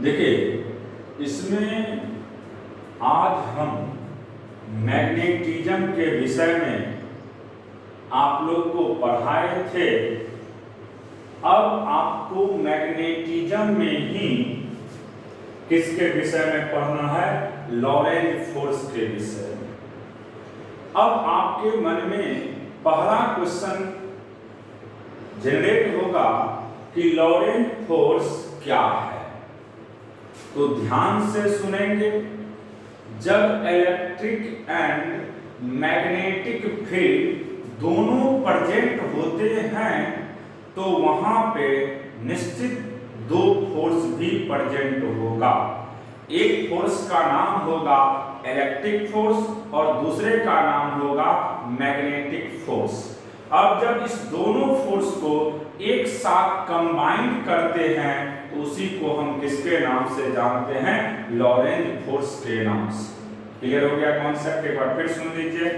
देखिए, इसमें आज हम मैग्नेटिज्म के विषय में आप लोग को पढ़ाए थे। अब आपको मैग्नेटिज्म में ही किसके विषय में पढ़ना है? लॉरेंज फोर्स के विषय में। अब आपके मन में पहला क्वेश्चन जनरेट होगा कि लॉरेंज फोर्स क्या है। तो ध्यान से सुनेंगे। जब इलेक्ट्रिक एंड मैग्नेटिक फील्ड दोनों प्रेजेंट होते हैं तो वहां पे निश्चित दो फोर्स भी प्रेजेंट होगा। एक फोर्स का नाम होगा इलेक्ट्रिक फोर्स और दूसरे का नाम होगा मैग्नेटिक फोर्स। अब जब इस दोनों फोर्स को एक साथ कंबाइन करते हैं तो उसी को हम किसके नाम से जानते हैं? लॉरेंज फोर्स के नाम से। क्लियर हो गया कॉन्सेप्ट? एक बार फिर सुन लीजिए।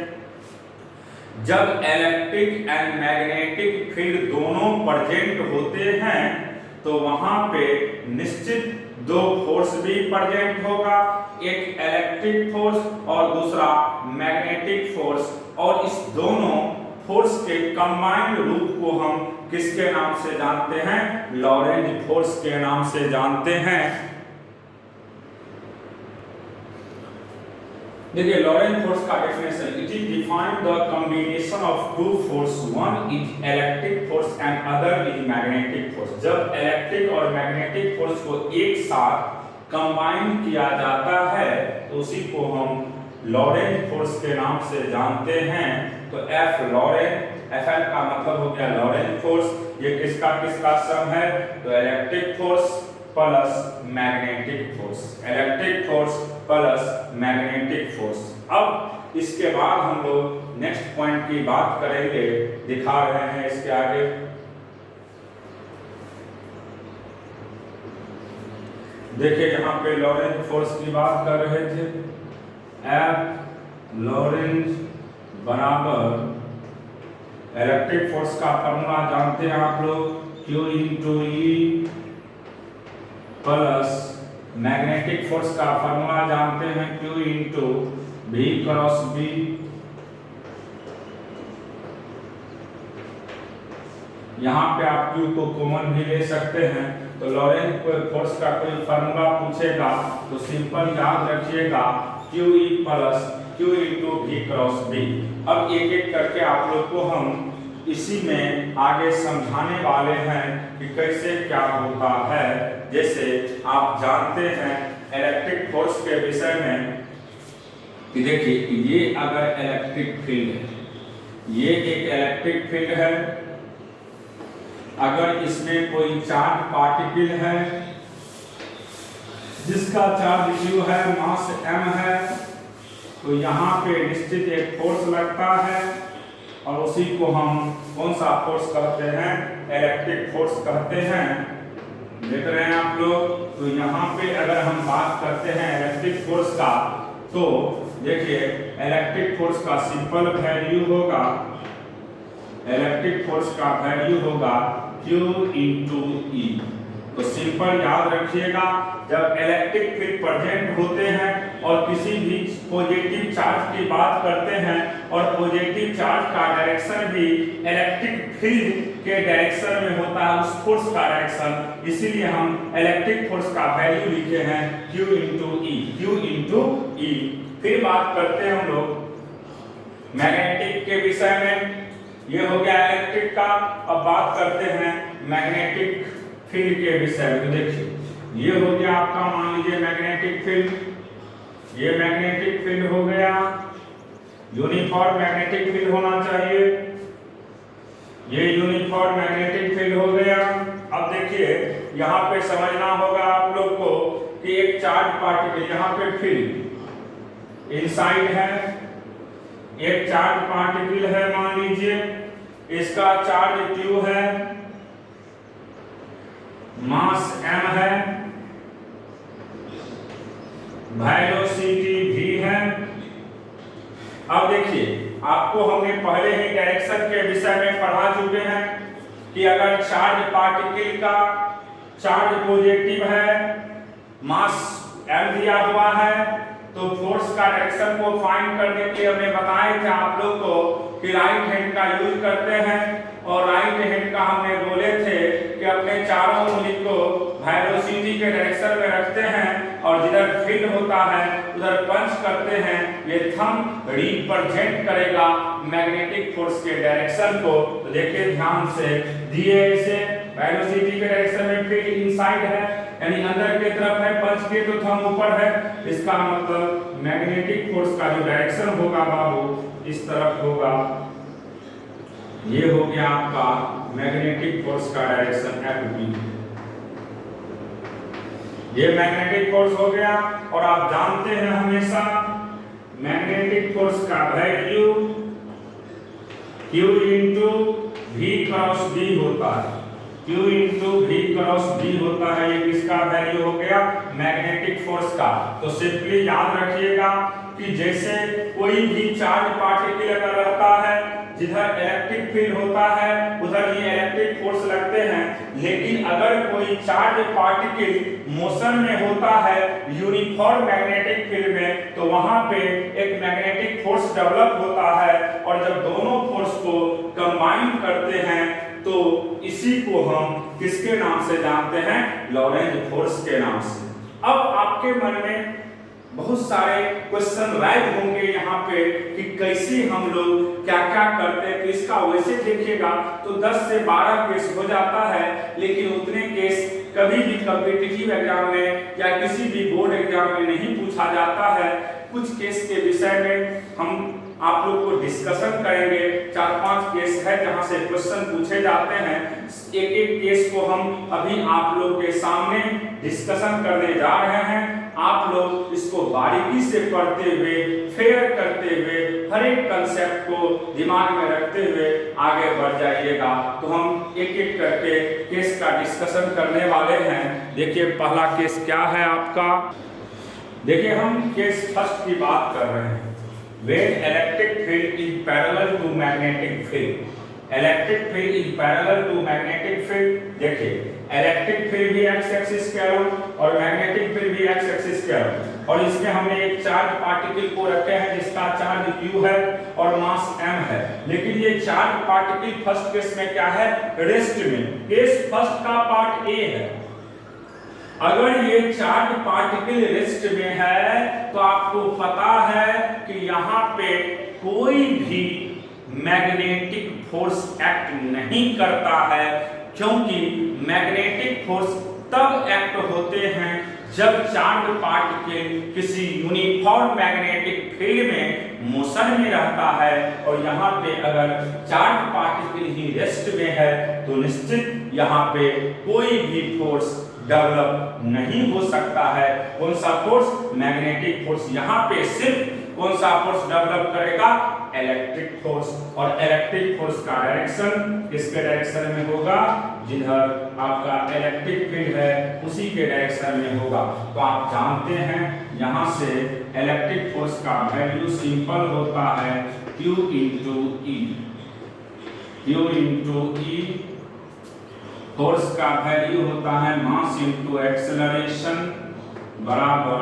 जब इलेक्ट्रिक एंड मैग्नेटिक फील्ड दोनों प्रेजेंट होते हैं तो वहां पे निश्चित दो फोर्स भी प्रेजेंट होगा, एक इलेक्ट्रिक फोर्स और दूसरा मैग्नेटिक फोर्स। और इस दोनों फोर्स के कंबाइंड रूप को हम किसके नाम से जानते हैं? लॉरेंज फोर्स के नाम से जानते हैं। देखिए, लॉरेंज फोर्स का definition, it is defined the combination of two force, one is electric force and other is magnetic force. जब इलेक्ट्रिक और मैग्नेटिक फोर्स को एक साथ कंबाइन किया जाता है तो उसी को हम लॉरेंज फोर्स के नाम से जानते हैं। तो एफ लॉरेंज, एफएल का मतलब हो गया लॉरेंज फोर्स। ये किसका किसका सम है? तो electric force plus magnetic force, electric force plus magnetic force. अब इसके बाद हम लोग नेक्स्ट पॉइंट की बात करेंगे, दिखा रहे हैं इसके आगे। देखिए, यहाँ पे लॉरेंज फोर्स की बात कर रहे थे। एफ लॉरेंज बराबर इलेक्ट्रिक फोर्स का फॉर्मूला जानते हैं आप लोग, Q into E plus magnetic force का फॉर्मूला जानते हैं Q into V cross B। यहाँ पे आप Q को कॉमन भी ले सकते हैं। तो लॉरेंज फोर्स का कोई फॉर्मूला पूछेगा तो सिंपल याद रखिएगा Q E plus Q into V cross B। अब एक एक करके आप लोग को हम इसी में आगे समझाने वाले हैं कि कैसे क्या होता है। जैसे आप जानते हैं इलेक्ट्रिक फोर्स के विषय में कि देखिए, ये अगर इलेक्ट्रिक फील्ड है, ये एक इलेक्ट्रिक फील्ड है। अगर इसमें कोई चार्ज पार्टिकल है जिसका चार्ज Q है, मास M है, तो यहाँ पे निश्चित एक फोर्स लगता है और उसी को हम कौन सा फोर्स कहते हैं? इलेक्ट्रिक फोर्स कहते हैं। देख रहे हैं आप लोग। तो यहाँ पे अगर हम बात करते हैं इलेक्ट्रिक फोर्स का, तो देखिए इलेक्ट्रिक फोर्स का सिंपल वैल्यू होगा, इलेक्ट्रिक फोर्स का वैल्यू होगा Q इंटू ई। तो सिंपल याद रखिएगा, जब इलेक्ट्रिक फील्ड प्रेजेंट होते हैं और किसी भी पॉजिटिव चार्ज की बात करते हैं और पॉजिटिव चार्ज का डायरेक्शन भी इलेक्ट्रिक फील्ड के डायरेक्शन में होता है, उस फोर्स का डायरेक्शन, इसीलिए हम इलेक्ट्रिक फोर्स का वैल्यू लिखे हैं Q इंटू ई, Q इंटू ई। फिर बात करते हैं हम लोग मैग्नेटिक के विषय में। ये हो गया इलेक्ट्रिक का। अब बात करते हैं मैग्नेटिक फील्ड के विषय में। तो देखिए, ये हो गया आपका, मान लीजिए मैग्नेटिक फील्ड। ये मैग्नेटिक फील्ड हो गया, यूनिफॉर्म मैग्नेटिक फील्ड होना चाहिए। ये यूनिफॉर्म मैग्नेटिक फील्ड हो गया। अब देखिए, यहाँ पे समझना होगा आप लोग को कि एक चार्ज पार्टिकल, यहाँ पे फील्ड इनसाइड है, एक चार्ज पार्टिकल है, मान लीजिए इसका चार्ज Q है, मास M है, वेलोसिटी V है। अब देखिए, आपको हमने पहले ही डायरेक्शन के विषय में पढ़ा चुके हैं कि अगर चार्ज पार्टिकल का चार्ज पॉजिटिव है मास m दिया हुआ है, तो फोर्स का डायरेक्शन को फाइंड करने के लिए हमने बताए थे आप लोग को कि राइट हैंड का यूज करते हैं, और राइट हैंड का हमने बोले थे कि अपने चारों उंगली को वेलोसिटी के डायरेक्शन में रखते हैं और जिधर फील्ड होता है उधर पंच करते हैं। ये थंब रिप्रेजेंट करेगा मैग्नेटिक फोर्स के डायरेक्शन को। तो देखिए ध्यान से, दिए इसे वेलोसिटी के डायरेक्शन में फील्ड इनसाइड है यानी अंदर की तरफ है, पंच के तो थंब ऊपर है, इसका मतलब मैग्नेटिक फोर्स का जो डायरेक्शन होगा बाबू इस तरफ होगा। ये हो गया आपका मैग्नेटिक फोर्स का डायरेक्शन FB। ये मैग्नेटिक फोर्स हो गया। और आप जानते हैं हमेशा मैग्नेटिक फोर्स का value Q into V cross B होता है। Q into V cross B होता है। ये किसका वैल्यू हो गया? मैग्नेटिक फोर्स का। तो सिंपली याद रखिएगा कि जैसे कोई भी चार्ज पार्टिकल अगर रहता है, जिधर इलेक्ट्रिक फील्ड होता है उधर ये इलेक्ट्रिक फोर्स लगते हैं, लेकिन अगर कोई चार्ज पार्टिकल मोशन में होता है यूनिफॉर्म मैग्नेटिक फील्ड में, तो वहां पे एक मैग्नेटिक फोर्स डेवलप होता है, और जब दोनों फोर्स को कंबाइन करते हैं तो इसी को हम किसके नाम से जानते हैं? लॉरेंज फोर्स के नाम से। अब आपके मन में बहुत सारे क्वेश्चन राइज होंगे यहाँ पे कि कैसे हम लोग क्या क्या करते हैं। तो इसका वैसे देखिएगा तो 10 से 12 केस हो जाता है, लेकिन उतने केस कभी भी कॉम्पिटिटिव एग्जाम में या किसी भी बोर्ड एग्जाम में नहीं पूछा जाता है। कुछ केस के विषय में हम आप लोग को डिस्कशन करेंगे। 4-5 केस है जहां से क्वेश्चन पूछे जाते हैं। एक एक केस को हम अभी आप लोग के सामने डिस्कशन करने जा रहे हैं। आप लोग इसको बारीकी से पढ़ते हुए, फेयर करते हुए, हर एक कंसेप्ट को दिमाग में रखते हुए आगे बढ़ जाइएगा। तो हम एक एक करके केस का डिस्कशन करने वाले हैं। देखिए पहला केस क्या है आपका। देखिए हम केस फर्स्ट की बात कर रहे हैं। When electric field is parallel to magnetic field, electric field is parallel to magnetic field। देखिए इलेक्ट्रिक फील्ड भी x एक्सिस के अलोंग और मैग्नेटिक फील्ड भी x एक्सिस के अलोंग, और इसमें हमने एक चार्ज पार्टिकल को रखे हैं जिसका चार्ज q है और मास m है। लेकिन ये चार्ज पार्टिकल फर्स्ट केस में क्या है? रेस्ट में। केस फर्स्ट का पार्ट A है। अगर ये चार्ज पार्टिकल रेस्ट में है तो आपको पता है कि यहाँ पे कोई भी मैग्नेटिक फोर्स एक्ट नहीं करता है, क्योंकि मैग्नेटिक फोर्स तब एक्ट होते हैं जब चार्ज पार्टिकल किसी यूनिफॉर्म मैग्नेटिक फील्ड में मोशन में रहता है। और यहाँ पे अगर चार्ज पार्टिकल ही रेस्ट में है तो निश्चित यहाँ पे कोई भी फोर्स डेवलप नहीं हो सकता है। कौन सा फोर्स? Magnetic force. यहाँ पे सिर्फ कौन सा फोर्स डेवलप करेगा? Electric force. और इलेक्ट्रिक फोर्स का डायरेक्शन किसके डायरेक्शन में होगा? जिधर आपका इलेक्ट्रिक फील्ड है उसी के डायरेक्शन में होगा। तो आप जानते हैं यहाँ से इलेक्ट्रिक फोर्स का वैल्यू सिंपल होता है Q into E। Q into E force का वैल्यू होता है मास इंटू एक्सेलरेशन बराबर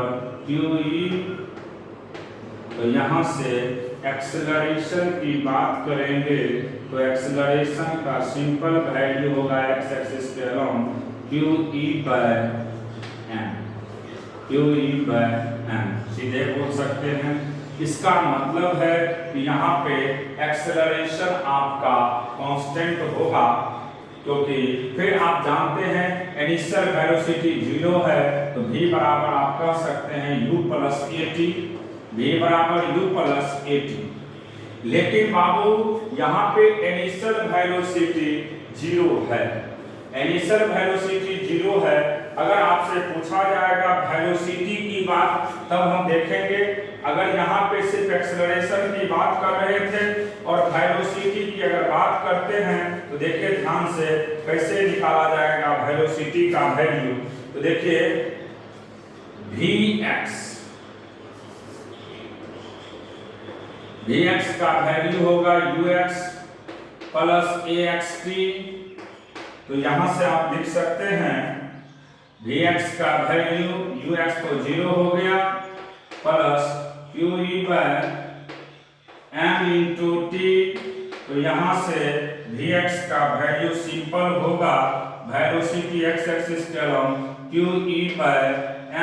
QE। तो यहाँ से एक्सेलरेशन की बात करेंगे तो एक्सेलरेशन का सिंपल वैल्यू होगा x एक्सिस के along QE by m। QE by m सीधे बोल सकते हैं। इसका मतलब है कि यहाँ पे एक्सेलरेशन आपका कांस्टेंट होगा, क्योंकि फिर आप जानते हैं इनिशियल वेलोसिटी 0 है तो v बराबर आप कह सकते हैं u प्लस at। v बराबर u प्लस at। लेकिन बाबू यहाँ पे इनिशियल वेलोसिटी 0 है। इनिशियल वेलोसिटी 0 है। अगर आपसे पूछा जाएगा वेलोसिटी की बात तब हम देखेंगे। अगर यहाँ पे सिर्फ एक्सेलरेशन की बात कर रहे थे और वेलोसिटी की अगर बात करते हैं तो देखिए ध्यान से कैसे निकाला जाएगा वेलोसिटी का वैल्यू। तो देखिए Vx का वैल्यू होगा ux प्लस axt। तो यहां से आप लिख सकते हैं Vx का वैल्यू ux तो 0 हो गया plus QE by m into t. तो यहाँ से Vx का वैल्यू सिंपल होगा वेलोसिटी x एक्सिस के along QE by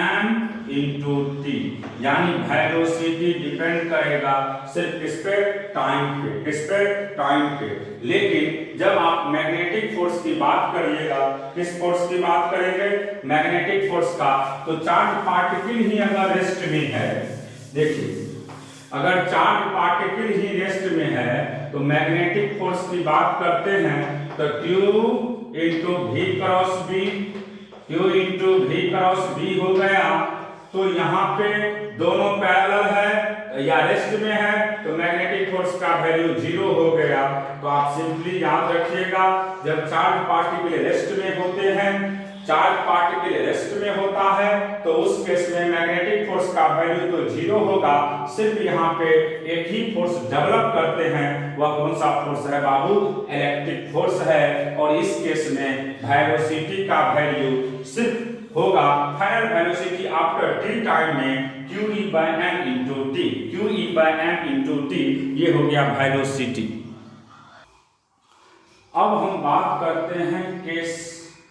m into t, यानी वेलोसिटी डिपेंड करेगा सिर्फ किस पे, टाइम पे, किस पे, टाइम पे। लेकिन जब आप मैग्नेटिक फोर्स की बात करिएगा, किस फोर्स की बात करेंगे, मैग्नेटिक फोर्स का, तो चार्ज पार्टिकल ही अगर रेस्ट में है, देखिए अगर चार्ज पार्टिकल ही रेस्ट में है तो मैग्नेटिक फोर्स की बात करते हैं तो Q into v cross b, Q into v cross b हो गया। तो यहाँ पे दोनों पैरेलल है या रेस्ट में है तो मैग्नेटिक फोर्स का वैल्यू 0 हो गया। तो आप सिंपली याद रखिएगा जब चार्ज पार्टिकल रेस्ट में होते हैं, चार्ज पार्टिकल रेस्ट में होता है तो उस केस में मैग्नेटिक फोर्स का वैल्यू तो 0 होगा, सिर्फ यहाँ पे एक ही फोर्स डेवलप करते हैं, वह कौन सा फोर्स है बाबू, इलेक्ट्रिक फोर्स है। और इस केस में वेलोसिटी का वैल्यू सिर्फ होगा final velocity after t time में QE by m into t, QE by m into t, ये हो गया वेलोसिटी। अब हम बात करते हैं केस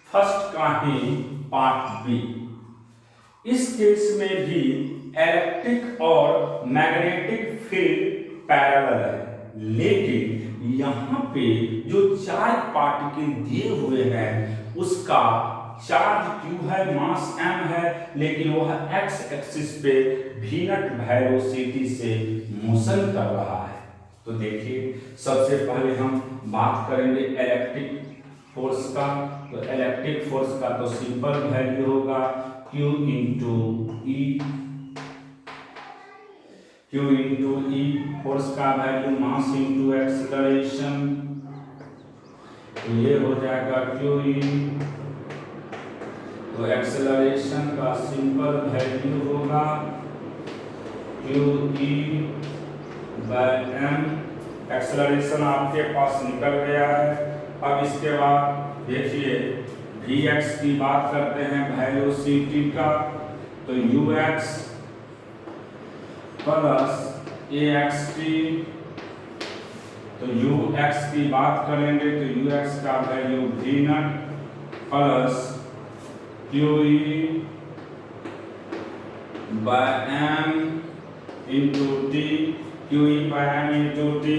फर्स्ट का ही पार्ट बी। इस केस में भी इलेक्ट्रिक और मैग्नेटिक फील्ड पैरेलल है, लेकिन यहाँ पे जो चार्ज पार्टिकल दिए हुए हैं उसका चार्ज Q है, मास m है, लेकिन वह x एक्सिस पे v नॉट वेलोसिटी से मोशन कर रहा है। तो देखिए सबसे पहले हम बात करेंगे इलेक्ट्रिक फोर्स का। तो इलेक्ट्रिक फोर्स का तो सिंपल वैल्यू होगा Q इंटू ई, Q इंटू ई फोर्स का वैल्यू मास इंटू एक्सेलरेशन, तो ये हो जाएगा QE। तो एक्सेलरेशन का सिंपल वैल्यू होगा QE बाय m। एक्सेलरेशन आपके पास निकल गया है। अब इसके बाद देखिए Vx की बात करते हैं वेलोसिटी का, तो Ux प्लस AXT। तो Ux की बात करेंगे तो Ux का value v naught plus QE by m into t, QE by m into t,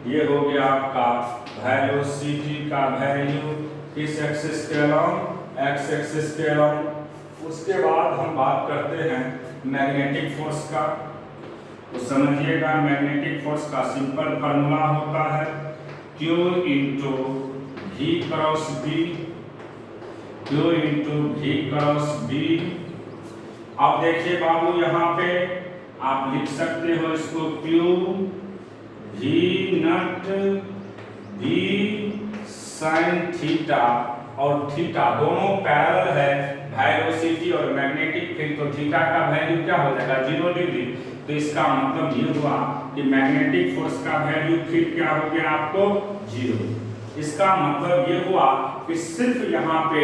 ये हो गया आपका वेलोसिटी का वैल्यू किस एक्सिस के अलोंग, x एक्सिस के अलोंग। उसके बाद हम बात करते हैं मैग्नेटिक फोर्स का। तो समझिएगा मैग्नेटिक फोर्स का सिंपल फार्मूला होता है Q into v cross b, Q into v cross b. अब देखिए बाबू यहाँ पे आप लिख सकते हो इसको Q v naught b sine theta, और थीटा दोनों पैरेलल है वेलोसिटी और मैग्नेटिक फील्ड, तो थीटा का वैल्यू क्या हो जाएगा 0 डिग्री। तो इसका मतलब ये हुआ कि मैग्नेटिक फोर्स का वैल्यू फिर क्या हो गया आपको 0। इसका मतलब ये हुआ कि सिर्फ यहाँ पे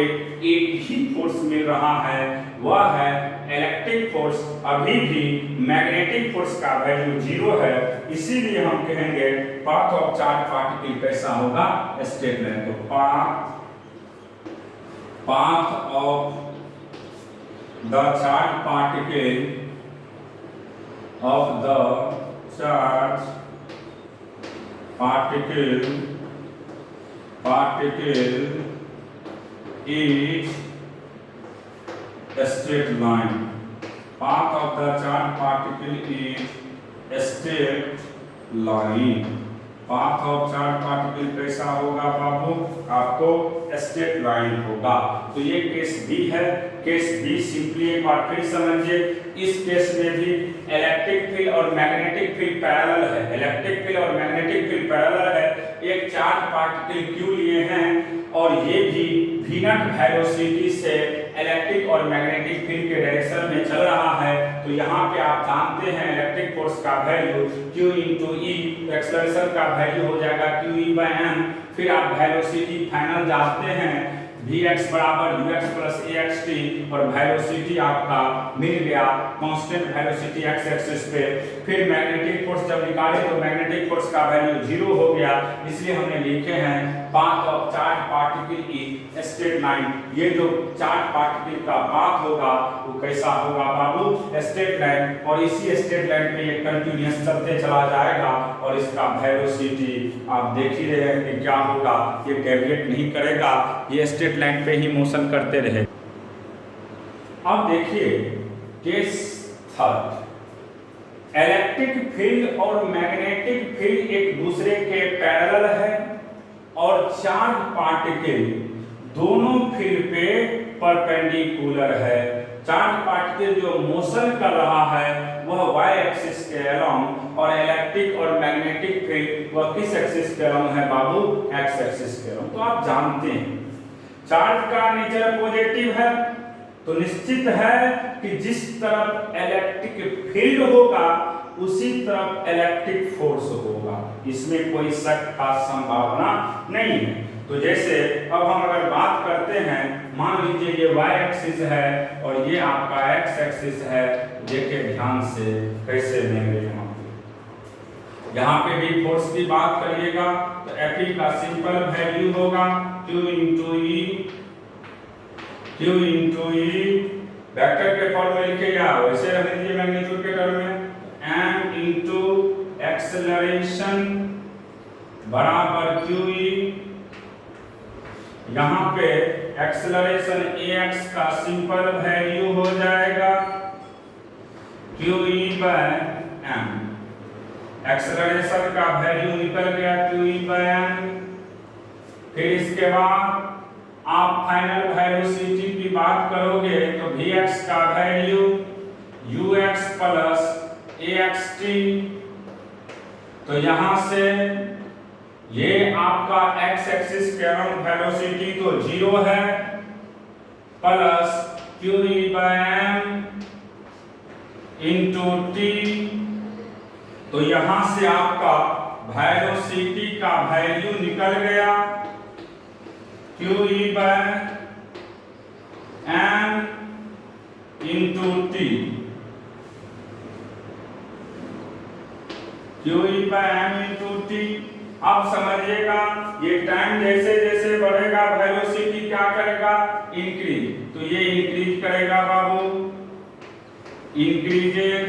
एक ही फोर्स मिल रहा है, वह है इलेक्ट्रिक फोर्स। अभी भी मैग्नेटिक फोर्स का वैल्यू 0 है, इसीलिए हम कहेंगे पाथ ऑफ चार्ज पार्टिकल कैसा होगा, स्ट्रेट लाइन। तो path of the charge particle of the charge particle is a straight line. Path of the charge particle is a straight line. Path of charge particle कैसा होगा बाबू, आपको straight line होगा। तो ये case B है। Case be simply एक बार फिर समझिए, इस केस में भी इलेक्ट्रिक फील्ड और मैग्नेटिक फील्ड पैरेलल है, इलेक्ट्रिक फील्ड और मैग्नेटिक फील्ड पैरेलल है। एक चार्ज पार्टिकल क्यू लिए हैं और ये भी वी नट वेलोसिटी से इलेक्ट्रिक और मैग्नेटिक फील्ड के डायरेक्शन में चल रहा है, तो यहाँ पे आप जानते हैं इलेक्ट्रिक फोर्स का वैल्यू Q × E, एक्सेलरेशन का वैल्यू हो जाएगा QE/m। फिर आप वेलोसिटी फाइनल जानते हैं Vx बराबर ux प्लस axt, और वेलोसिटी आपका मिल गया कांस्टेंट वेलोसिटी x एक्सिस पे। फिर मैग्नेटिक फोर्स जब निकाले तो मैग्नेटिक फोर्स का वैल्यू 0 हो गया, इसलिए हमने लिखे हैं पाथ ऑफ चार्ज पार्टिकल की स्ट्रेट लाइन। ये जो चार्ज पार्टिकल का पाथ होगा वो कैसा होगा बाबू, स्ट्रेट लाइन, और इसी स्ट्रेट लाइन पे ये कंटिन्यूअस चलते चला जाएगा, और इसका वेलोसिटी आप देख ही रहे हैं कि क्या होगा, ये डेविएट नहीं करेगा, ये स्ट्रेट लाइन पे ही मोशन करते रहे। अब देखिए केस थर्ड, इलेक्ट्रिक फील्ड और मैग्नेटिक फील्ड एक दूसरे के पैरेलल है और चार्ज पार्टिकल दोनों फील्ड पे परपेंडिकुलर है। चार्ज पार्टिकल जो मोशन कर रहा है वह y एक्सिस के अलोंग, और इलेक्ट्रिक और मैग्नेटिक फील्ड वह किस एक्सिस के अलोंग है बाबू, x एक्सिस के अलोंग। तो आप जानते हैं चार्ज का नेचर पॉजिटिव है, तो निश्चित है कि जिस तरफ इलेक्ट्रिक फील्ड होगा उसी तरफ इलेक्ट्रिक फोर्स होगा, इसमें कोई शक का संभावना नहीं है। तो जैसे अब हम अगर बात करते हैं, मान लीजिए ये y एक्सिस है और ये आपका x एक्सिस है, देखिए ध्यान से कैसे लेंगे। यहाँ पे भी फोर्स की बात करिएगा तो Fe का सिंपल वैल्यू होगा Q × E, वेक्टर के फॉर्म में लिखे या वैसे रख दीजिए मैग्नीट्यूड के टर्म में, m × एक्सेलरेशन बराबर QE। यहाँ पे एक्सेलरेशन ax का सिंपल वैल्यू हो जाएगा QE/m। एक्सेलरेशन का वैल्यू निकल गया QE/m। फिर इसके बाद आप फाइनल वेलोसिटी की बात करोगे तो Vx का वैल्यू ux प्लस axt। तो यहाँ से ये आपका x एक्सिस के अराउंड वेलोसिटी तो 0 है, प्लस QE/m × t। तो यहाँ से आपका वेलोसिटी का वैल्यू निकल गया QE/m × t। QE/m × t। अब समझिएगा ये टाइम जैसे जैसे बढ़ेगा वेलोसिटी क्या करेगा, इंक्रीज। तो ये इंक्रीज करेगा बाबू, इंक्रीजेज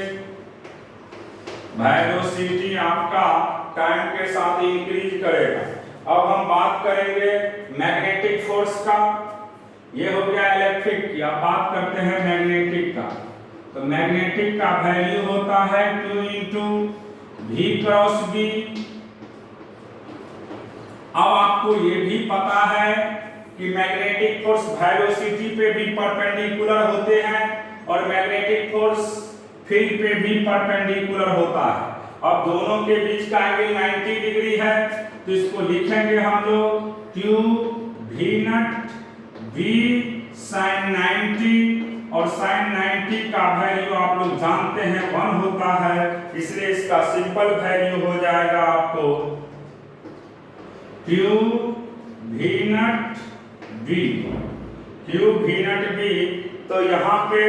वेलोसिटी आपका टाइम के साथ इंक्रीज करेगा। अब हम बात करेंगे मैग्नेटिक फोर्स का, ये हो गया इलेक्ट्रिक की, अब बात करते हैं मैग्नेटिक का। तो मैग्नेटिक का वैल्यू होता है Q × V/B। अब आपको ये भी पता है कि मैग्नेटिक फोर्स वेलोसिटी पे भी परपेंडिकुलर होते हैं और मैग्नेटिक फोर्स फील्ड पे भी परपेंडिकुलर होता है। अब दोनों के बीच का एंगल 90 डिग्री है, तो इसको लिखेंगे हम लोग Q V0 V sin 90, और sin 90 का वैल्यू आप लोग जानते हैं 1 होता है, इसलिए इसका सिंपल वैल्यू हो जाएगा आपको Q V0 V। Q V0 V। तो यहाँ पे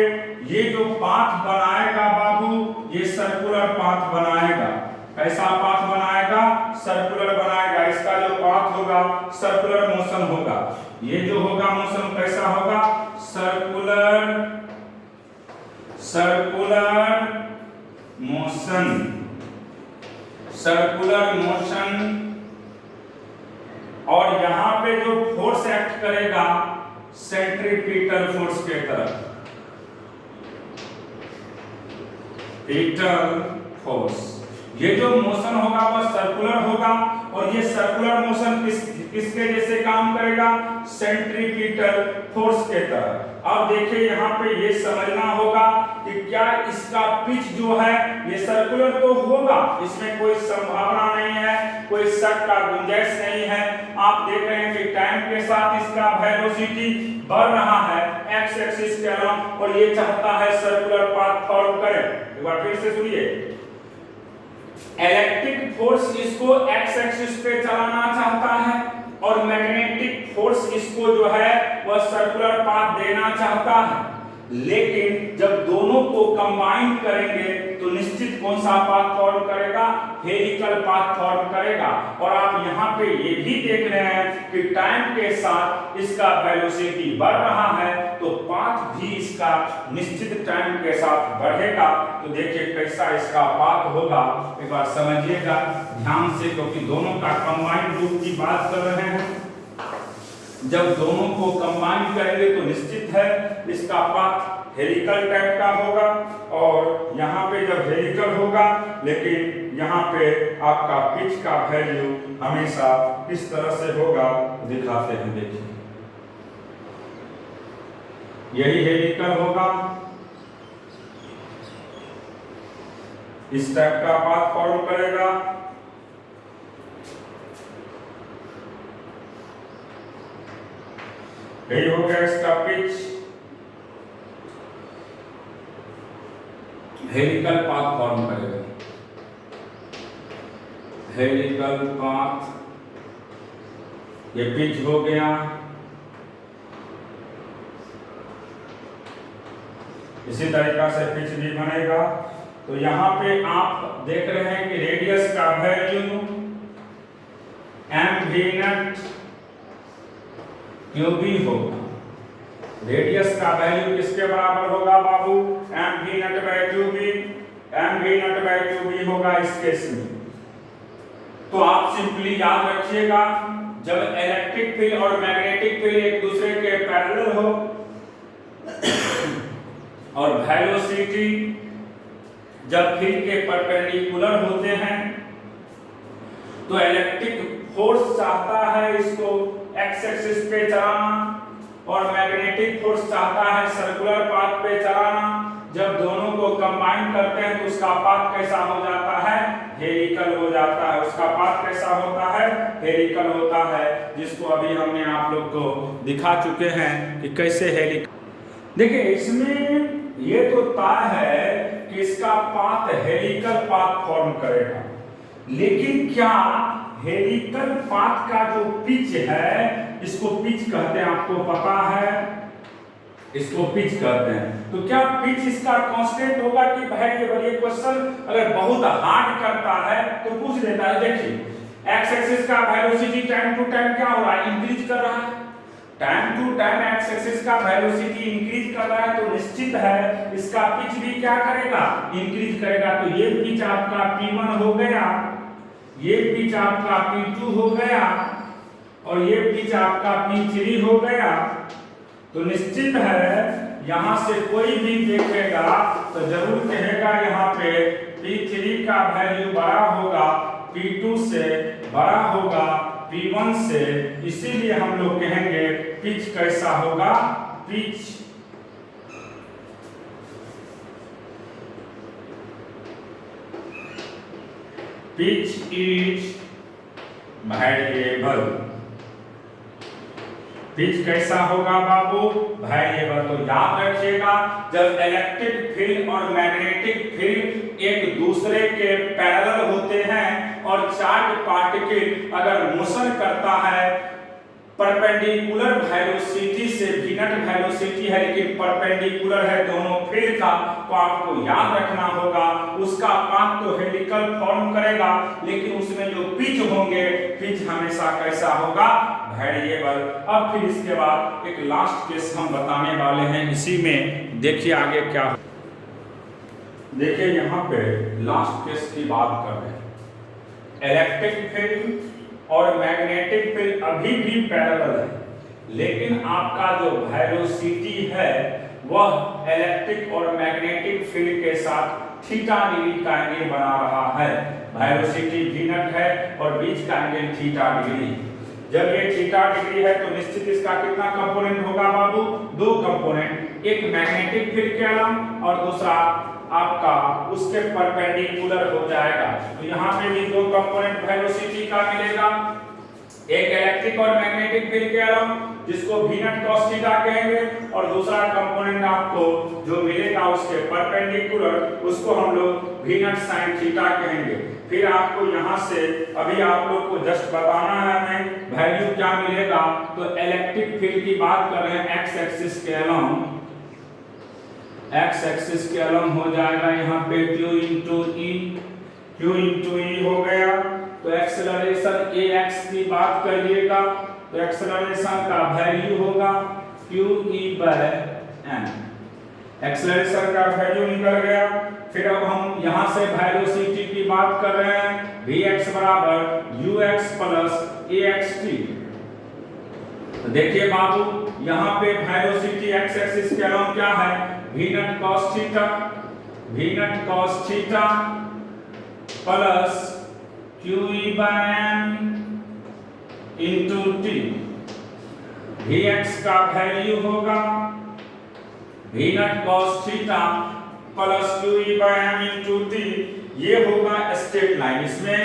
ये जो पाथ बनाएगा बाबू, ये सर्कुलर पाथ बनाएगा। कैसा पाथ बनाएगा, सर्कुलर बनाएगा। इसका जो पाथ होगा सर्कुलर मोशन होगा। ये जो होगा मोशन कैसा होगा, सर्कुलर मोशन, सर्कुलर मोशन। और यहाँ पे जो फोर्स एक्ट करेगा सेंट्रीपिटल फोर्स के तरफ, पिटल फोर्स। ये जो मोशन होगा वह सर्कुलर होगा और ये सर्कुलर मोशन किसके जैसे काम करेगा, सेंट्रीपिटल फोर्स के तरह। अब देखिए यहाँ पे ये समझना होगा कि क्या इसका पिच जो है ये सर्कुलर तो होगा, इसमें कोई संभावना नहीं है, कोई शक का गुंजाइश नहीं है। आप देख रहे हैं कि टाइम के साथ इसका वेलोसिटी बढ़ रहा है एक्स एक्सिस के अलोंग और ये चाहता है सर्कुलर पाथ फॉलो करे। एक बार फिर से सुनिए, इलेक्ट्रिक फोर्स इसको एक्स एक्सिस पे चलाना चाहता है और मैग्नेटिक फोर्स इसको जो है वह सर्कुलर पाथ देना चाहता है, लेकिन जब दोनों को कंबाइन करेंगे तो निश्चित कौन सा पाथ फॉर्म करेगा, हेलिकल पाथ फॉर्म करेगा। और आप यहाँ पे ये भी देख रहे हैं कि टाइम के साथ इसका वेलोसिटी बढ़ रहा है तो पाथ भी इसका निश्चित टाइम के साथ बढ़ेगा। तो देखिए कैसा इसका पाथ होगा, एक बार समझिएगा ध्यान से, क्योंकि दोनों का कंबाइंड रूप की बात कर रहे हैं। जब दोनों को कंबाइन करेंगे तो निश्चित है इसका पाथ हेलिकल टाइप का होगा और यहाँ पे जब हेलिकल होगा, लेकिन यहाँ पे आपका पिच का वैल्यू हमेशा किस तरह से होगा दिखाते हैं। देखिए यही हेलिकल होगा, इस टाइप का पाथ फॉर्म करेगा। यही हो गया इसका पिच, हेलिकल पाथ फॉर्म करेगा, हेलिकल पाथ, ये पिच हो गया। इसी तरीका से पिच भी बनेगा। तो यहाँ पे आप देख रहे हैं कि रेडियस का value M V naught Q B होगा। रेडियस का वैल्यू किसके बराबर होगा बाबू, M V naught by Q B, M V naught by Q B होगा इस केस में। तो आप सिंपली याद रखिएगा, जब इलेक्ट्रिक फील्ड और मैग्नेटिक फील्ड एक दूसरे के पैरेलल हो और वेलोसिटी जब फील्ड के परपेंडिकुलर होते हैं तो इलेक्ट्रिक फोर्स चाहता है इसको एक्स एक्सिस पे चलाना और मैग्नेटिक फोर्स चाहता है सर्कुलर पाथ पे चलाना। जब दोनों को कंबाइन करते हैं तो उसका पाथ कैसा हो जाता है, हेलिकल हो जाता है। उसका पाथ कैसा होता है, हेलिकल होता है, जिसको अभी हमने आप लोग को दिखा चुके हैं कि कैसे हेलिकल। देखिए इसमें ये तो तय है कि इसका पाथ हेलिकल पाथ फॉर्म करेगा, लेकिन क्या हेलिकल पाथ का जो पिच है, इसको पिच कहते हैं, आपको पता है, इसको पिच कहते हैं। तो क्या पिच इसका कांस्टेंट होगा कि वेरिएबल? ये क्वेश्चन अगर बहुत हार्ड करता है तो पूछ देता है। देखिए एक्स एक्सिस का वेलोसिटी टाइम टू टाइम क्या हो रहा है, इंक्रीज कर रहा है। Time to time x axis का वेलोसिटी इंक्रीज कर रहा है तो निश्चित है इसका पिच भी क्या करेगा, इंक्रीज करेगा। तो ये पिच आपका P1 हो गया, ये पिच आपका P2 हो गया और ये पिच आपका P3 हो गया। तो निश्चित है यहां से कोई भी देखेगा तो जरूर कहेगा यहाँ पे P3 का वैल्यू बड़ा होगा, P2 से बड़ा होगा P1 से, इसीलिए हम लोग कहेंगे पिच कैसा होगा, pitch pitch is variable. Pitch कैसा होगा बाबू, वेरिएबल। तो याद रखिएगा, जब इलेक्ट्रिक फील्ड और मैग्नेटिक फील्ड एक दूसरे के पैरेलल होते हैं और चार्ज पार्टिकल अगर मोशन करता है परपेंडिकुलर वेलोसिटी से, भिन्न वेलोसिटी है लेकिन परपेंडिकुलर है दोनों फील्ड का, तो आपको याद रखना होगा उसका पाथ तो हेलिकल फॉर्म करेगा, लेकिन उसमें जो पिच होंगे, पिच हमेशा कैसा होगा, वेरिएबल। अब फिर इसके बाद एक लास्ट केस हम बताने वाले हैं, इसी में देखिए आगे क्या हो। देखिए यहाँ पे लास्ट केस की बात कर रहे हैं। इलेक्ट्रिक फील्ड और मैग्नेटिक फील्ड अभी भी पैरेलल है, लेकिन आपका जो वेलोसिटी है वह इलेक्ट्रिक और मैग्नेटिक फील्ड के साथ थीटा डिग्री का एंगल बना रहा है। वेलोसिटी v नॉट है और बीच का एंगल थीटा डिग्री। जब ये थीटा डिग्री है तो निश्चित इसका कितना कंपोनेंट होगा बाबू? दो कंपोनेंट, एक मैग्नेटिक फील्ड के अलावा और दूसरा आपका उसके परपेंडिकुलर हो जाएगा। तो यहाँ पे भी दो कंपोनेंट वेलोसिटी का मिलेगा, एक इलेक्ट्रिक और मैग्नेटिक फील्ड के अलावा जिसको v नॉट cos थीटा कहेंगे, और दूसरा कंपोनेंट आपको जो मिलेगा उसके परपेंडिकुलर उसको हम लोग v नॉट sin थीटा कहेंगे। फिर आपको यहाँ से अभी आप लोग को जस्ट बताना है हमें वैल्यू क्या मिलेगा। तो इलेक्ट्रिक फील्ड की बात कर रहे हैं x एक्सिस के अलावा, x एक्सिस के अलावा हो जाएगा यहाँ पे q इंटू ई हो गया। तो एक्सेलरेशन ax की बात करिएगा तो एक्सेलरेशन का वैल्यू होगा qE/m। एक्सेलरेशन का वैल्यू निकल गया। फिर अब हम यहाँ से वेलोसिटी की बात कर रहे हैं, vx बराबर ux प्लस axt। तो देखिए बाबू यहाँ पे वेलोसिटी x एक्सिस के अलावा क्या है? v not cos theta plus qE/m into t। vx का वैल्यू होगा v not cos theta plus qE/m into t। ये होगा स्ट्रेट लाइन, इसमें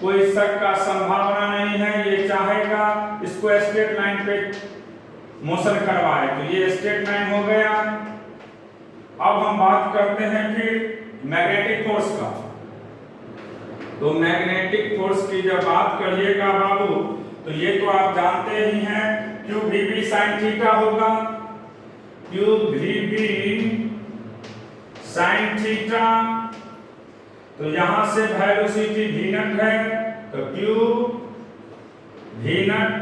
कोई शक का संभावना नहीं है। ये चाहेगा इसको स्ट्रेट लाइन पे मोशन करवाए, तो ये स्ट्रेट लाइन हो गया। अब हम बात करते हैं फिर मैग्नेटिक फोर्स का। तो मैग्नेटिक फोर्स की जब बात करिएगा बाबू तो ये तो आप जानते ही हैं, qVB sin थीटा होगा, qVB sin थीटा। तो यहां से वेलोसिटी v नॉट है तो q v not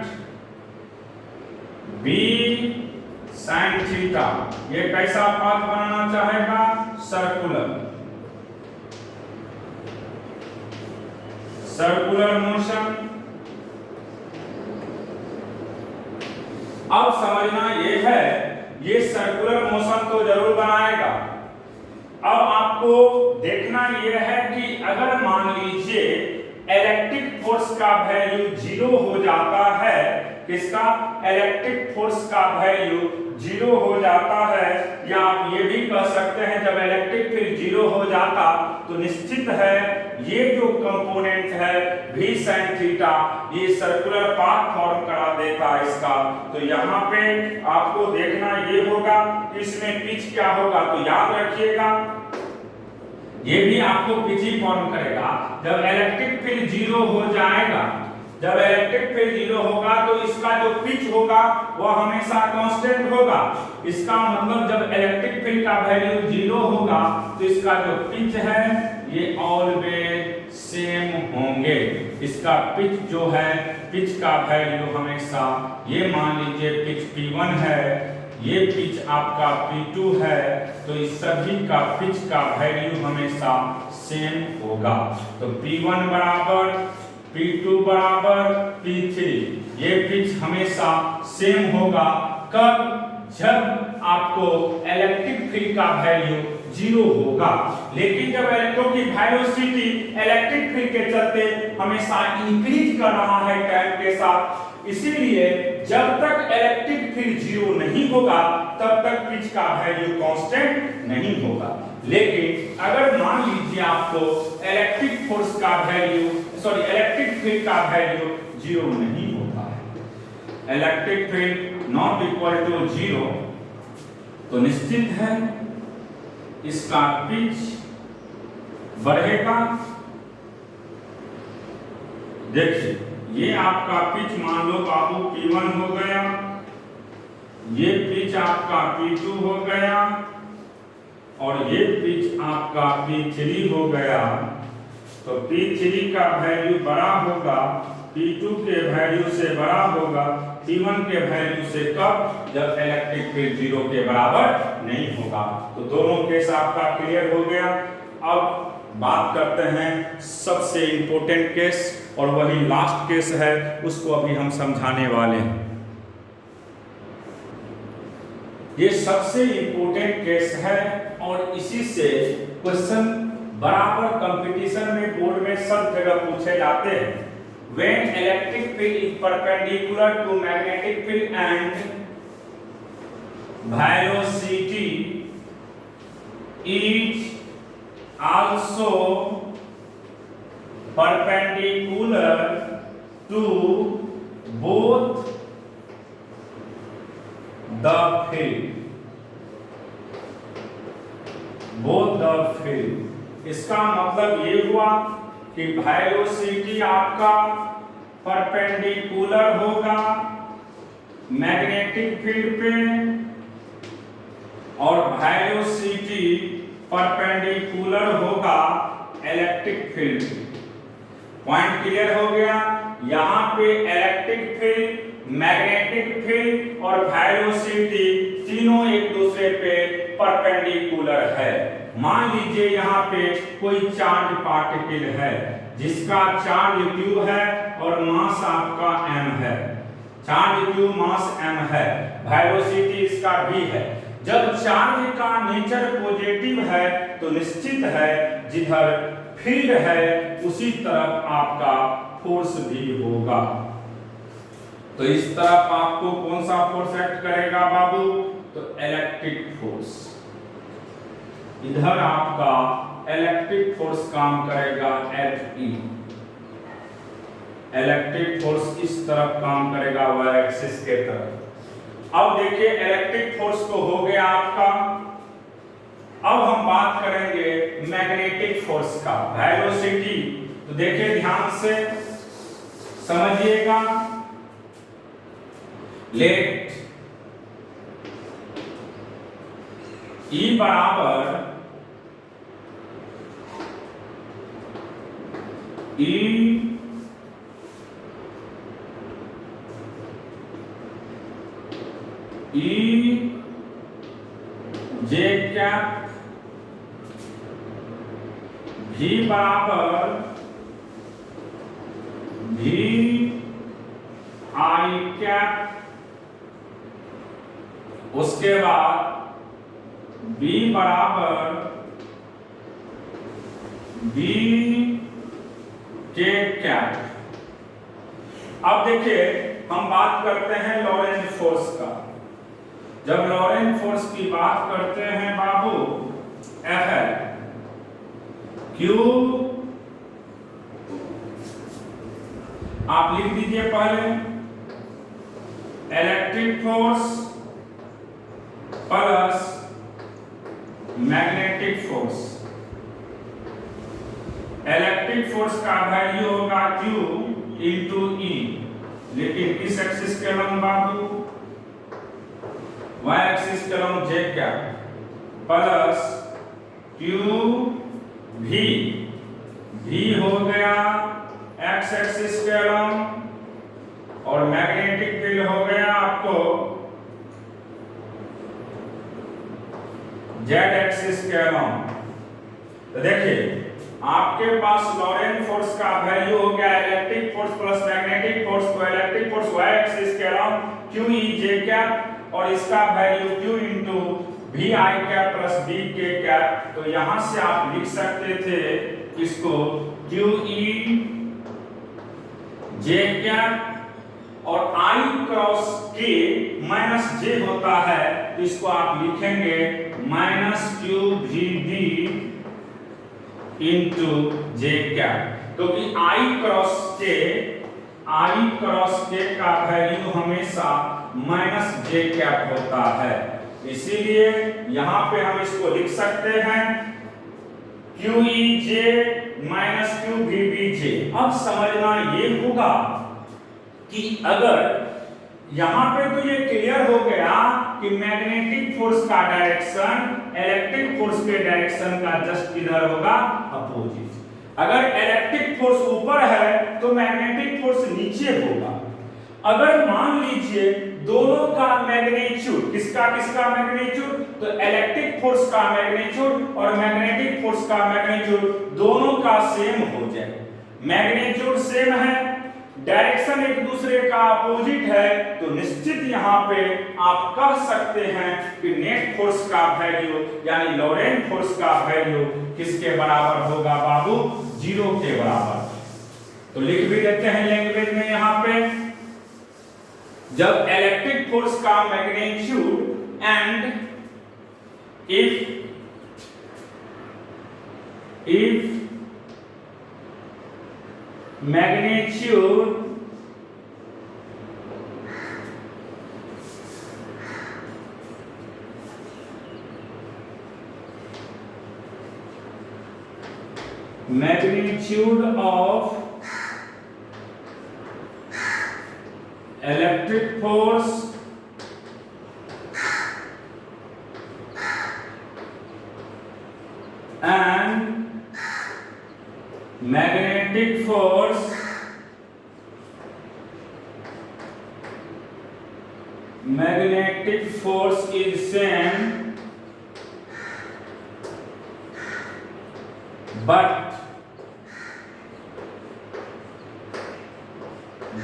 b sin theta. ये कैसा पाथ बनाना चाहेगा? Circular motion. अब समझना ये है, ये सर्कुलर मोशन तो जरूर बनाएगा। अब आपको देखना यह है कि अगर मान लीजिए इलेक्ट्रिक फोर्स का वैल्यू 0 हो जाता है, किसका? इलेक्ट्रिक फोर्स का वैल्यू 0 हो जाता है, या आप ये भी कह सकते हैं जब इलेक्ट्रिक फील्ड 0 हो जाता तो निश्चित है ये जो कंपोनेंट है v sin थीटा ये सर्कुलर पाथ फॉर्म करा देता है इसका। तो यहाँ पे आपको देखना ये होगा कि इसमें पिच क्या होगा। तो याद रखिएगा ये भी आपको पिच ही फॉर्म करेगा। जब इलेक्ट्रिक फील्ड 0 हो जाएगा, जब इलेक्ट्रिक फील्ड 0 होगा तो इसका जो पिच होगा वह हमेशा कांस्टेंट होगा। इसका मतलब जब इलेक्ट्रिक फील्ड का वैल्यू 0 होगा तो इसका जो पिच है ये ऑलवेज सेम होंगे। इसका पिच जो है, पिच का वैल्यू हमेशा, ये मान लीजिए पिच P1 है, ये पिच आपका P2 है, तो इस सभी का पिच का वैल्यू हमेशा सेम होगा। तो P1 बराबर P2 बराबर P3, ये पिच हमेशा सेम होगा। कब? जब आपको इलेक्ट्रिक फील्ड का वैल्यू 0 होगा। लेकिन जब इलेक्ट्रॉन की वेलोसिटी इलेक्ट्रिक फील्ड के चलते हमेशा इंक्रीज कर रहा है टाइम के साथ, इसीलिए जब तक इलेक्ट्रिक फील्ड 0 नहीं होगा तब तक पिच का वैल्यू कांस्टेंट नहीं होगा। लेकिन अगर मान लीजिए आपको इलेक्ट्रिक फोर्स का वैल्यू, इलेक्ट्रिक फील्ड का वैल्यू 0 नहीं होता है, electric field not equal to 0, तो निश्चित है इसका पिच बढ़ेगा। देखिए ये आपका पिच मान लो बाबू P1 हो गया, ये पिच आपका P2 हो गया और ये पिच आपका P3 हो गया। तो P3 का वैल्यू बड़ा होगा, P2 के वैल्यू से बड़ा होगा P1 के वैल्यू से। कब? जब इलेक्ट्रिक फील्ड 0 के बराबर नहीं होगा। तो दोनों केस आपका क्लियर हो गया। अब बात करते हैं सबसे इंपॉर्टेंट केस, और वही लास्ट केस है, उसको अभी हम समझाने वाले हैं। ये सबसे इंपॉर्टेंट केस है और इसी से क्वेश्चन बराबर कंपटीशन में बोर्ड में सब जगह पूछे जाते हैं। When electric field is perpendicular to magnetic field and velocity is also perpendicular to both the field। इसका मतलब ये हुआ कि वेलोसिटी आपका परपेंडिकुलर होगा मैग्नेटिक फील्ड पे और वेलोसिटी परपेंडिकुलर होगा इलेक्ट्रिक फील्ड पे। पॉइंट क्लियर हो गया। यहाँ पे इलेक्ट्रिक फील्ड, मैग्नेटिक फील्ड और वेलोसिटी तीनों एक दूसरे पे परपेंडिकुलर है। मान लीजिए यहाँ पे कोई चार्ज पार्टिकल है जिसका चार्ज Q है और मास आपका m है। चार्ज Q, मास m है, वेलोसिटी इसका v है। जब चार्ज का नेचर पॉजिटिव है तो निश्चित है जिधर फील्ड है उसी तरफ आपका फोर्स भी होगा। तो इस तरफ आपको कौन सा फोर्स एक्ट करेगा बाबू? तो इलेक्ट्रिक फोर्स। इधर आपका इलेक्ट्रिक फोर्स काम करेगा Fe। इलेक्ट्रिक फोर्स इस तरफ काम करेगा वाई एक्सिस के तरफ। अब देखिए इलेक्ट्रिक फोर्स तो हो गया आपका। अब हम बात करेंगे मैग्नेटिक फोर्स का, वेलोसिटी। तो देखिए ध्यान से समझिएगा। लेट E बराबर E जे कैप V बराबर V आई कैप, उसके बाद B बराबर B के कैप। अब देखिए हम बात करते हैं लॉरेंट फोर्स का। जब लॉरेंट फोर्स की बात करते हैं बाबू, F है Q, आप लिख दीजिए पहले electric force plus magnetic force. Electric force का वैल्यू होगा Q इंटू E, लेकिन किस एक्सिस के लंब बाबू? y एक्सिस के लंब J cap plus Q V, V हो गया x एक्सिस के लंब और मैग्नेटिक फील्ड हो गया आपको Z एक्सिस के लंब। तो देखिए आपके पास लॉरेंट फोर्स का वैल्यू हो गया electric force plus magnetic force. तो इलेक्ट्रिक फोर्स y एक्सिस के लंब Q E J कैप और इसका value Q into V I cap plus B K cap. तो यहां से आप लिख सकते थे इसको Q E J कैप और I cross K minus J होता है, तो इसको आप लिखेंगे minus Q V B into J cap, क्योंकि I क्रॉस K का वैल्यू हमेशा माइनस J कैप होता है। इसीलिए यहां पे हम इसको लिख सकते हैं QEJ माइनस QVBJ। अब समझना ये होगा कि अगर यहां पे तो ये क्लियर हो गया कि मैग्नेटिक फोर्स का डायरेक्शन इलेक्ट्रिक फोर्स के डायरेक्शन का जस्ट किधर होगा? अपोजिट। अगर इलेक्ट्रिक फोर्स ऊपर है तो मैग्नेटिक फोर्स नीचे होगा। अगर मान लीजिए दोनों का मैग्नीट्यूड, किसका मैग्नीट्यूड? तो इलेक्ट्रिक फोर्स का मैग्नीट्यूड और मैग्नेटिक फोर्स का मैग्नीट्यूड दोनों का सेम हो जाए। मैग्नीट्यूड सेम है डायरेक्शन एक दूसरे का अपोजिट है तो निश्चित यहाँ पे आप कह सकते हैं कि नेट फोर्स का वैल्यू यानी लॉरेंट फोर्स का वैल्यू किसके बराबर होगा बाबू? 0 के बराबर। तो लिख भी देते हैं लैंग्वेज में यहाँ पे, जब इलेक्ट्रिक फोर्स का magnitude and if magnitude of electric force and magnetic force is same, but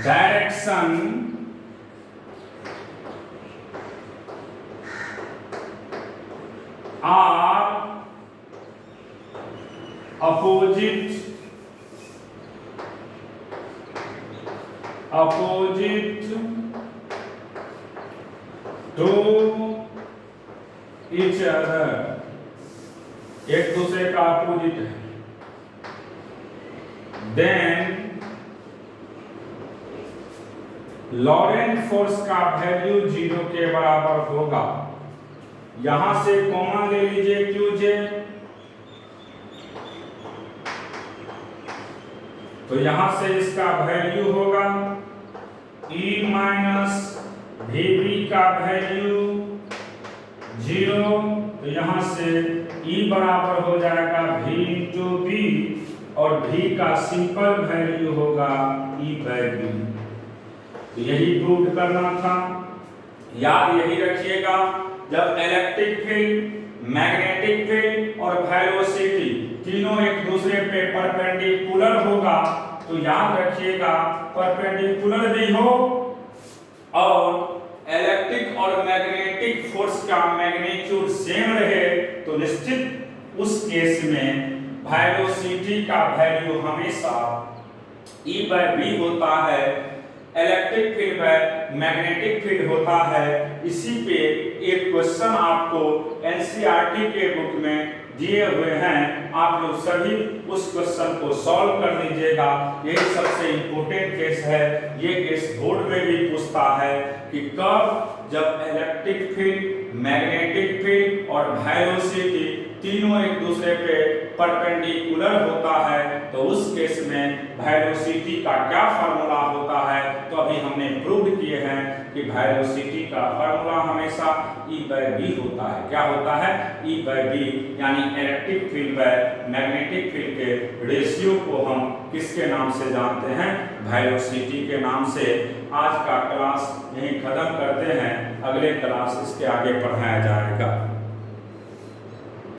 direction are opposite to each other, एक दूसरे का अपोजिट है। देन लॉरेंट फोर्स का वैल्यू 0 के बराबर होगा। यहां से कॉमन ले लीजिए क्यूजे, तो यहां से इसका वैल्यू होगा E माइनस VB का वैल्यू 0, तो यहां से E बराबर हो जाएगा V इंटू B और V का सिंपल वैल्यू होगा E/B। तो यही प्रूव करना था। याद यही रखिएगा, जब इलेक्ट्रिक फील्ड, मैग्नेटिक फील्ड और वेलोसिटी तीनों एक दूसरे पे परपेंडिकुलर होगा तो याद रखिएगा परपेंडिकुलर भी हो और इलेक्ट्रिक और मैग्नेटिक फोर्स का मैग्नीट्यूड सेम रहे तो निश्चित उस केस में वेलोसिटी का वैल्यू हमेशा E/B होता है, electric field by magnetic field होता है। इसी पे एक क्वेश्चन आपको एनसीईआरटी के बुक में दिए हुए हैं, आप लोग सभी उस क्वेश्चन को सॉल्व कर लीजिएगा। यही सबसे इम्पोर्टेंट केस है। ये केस बोर्ड में भी पूछता है कि कब जब इलेक्ट्रिक फील्ड, मैग्नेटिक फील्ड और वेलोसिटी तीनों एक दूसरे पे परपेंडिकुलर होता है तो उस केस में वेलोसिटी का क्या फार्मूला होता है। तो अभी हमने प्रूव किए हैं कि वेलोसिटी का फार्मूला हमेशा E/B होता है। क्या होता है? E/B, यानी electric field by magnetic field के रेशियो को हम किसके नाम से जानते हैं? वेलोसिटी के नाम से। आज का क्लास यहीं खत्म करते हैं, अगले क्लास इसके आगे पढ़ाया जाएगा।